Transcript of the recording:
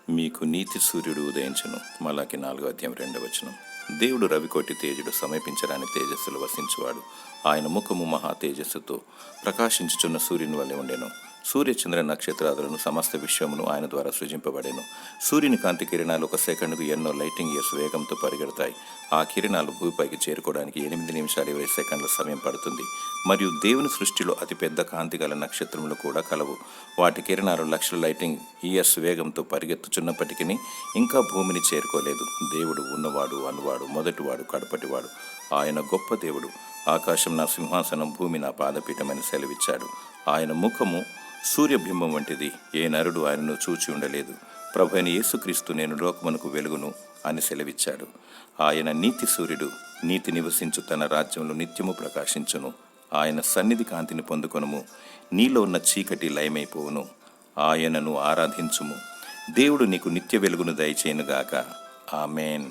మీకు నీతి సూర్యుడు ఉదయించును. మలాకి 4:2. దేవుడు రవికోటి తేజుడు, సమీపించరాని తేజస్సులు వసించువాడు. ఆయన ముఖము మహా తేజస్సుతో ప్రకాశించుచున్న సూర్యుని వలె ఉండెను. సూర్యచంద్ర నక్షత్రాదులను సమస్త విశ్వమును ఆయన ద్వారా సృజింపబడెను. సూర్యుని కాంతి కిరణాలు ఒక సెకండ్కు ఎన్నో లైటింగ్ ఇయర్స్ వేగంతో పరిగెడతాయి. ఆ కిరణాలు భూమిపైకి చేరుకోవడానికి 8 నిమిషాలు 20 సెకండ్ల సమయం పడుతుంది. మరియు దేవుని సృష్టిలో అతిపెద్ద కాంతి గల నక్షత్రములు కూడా కలవు. వాటి కిరణాలు లక్షల లైటింగ్ ఇయర్స్ వేగంతో పరిగెత్తుచున్నప్పటికీ ఇంకా భూమిని చేరుకోలేదు. దేవుడు ఉన్నవాడు, అనువాడు, మొదటివాడు, కడపటివాడు. ఆయన గొప్ప దేవుడు. ఆకాశం నా సింహాసనం, భూమి నా పాదపీఠమని సెలవిచ్చాడు. ఆయన ముఖము సూర్యబింబం వంటిది. ఏ నరుడు ఆయనను చూచి ఉండలేదు. ప్రభువైన యేసుక్రీస్తు నేను లోకమునకు వెలుగును అని సెలవిచ్చాడు. ఆయన నీతి సూర్యుడు. నీతి నివసించు తన రాజ్యంలో నిత్యము ప్రకాశించును. ఆయన సన్నిధి కాంతిని పొందుకొనుము. నీలో ఉన్న చీకటి లయమైపోవును. ఆయనను ఆరాధించుము. దేవుడు నీకు నిత్య వెలుగును దయచేయునుగాక. ఆమేన్.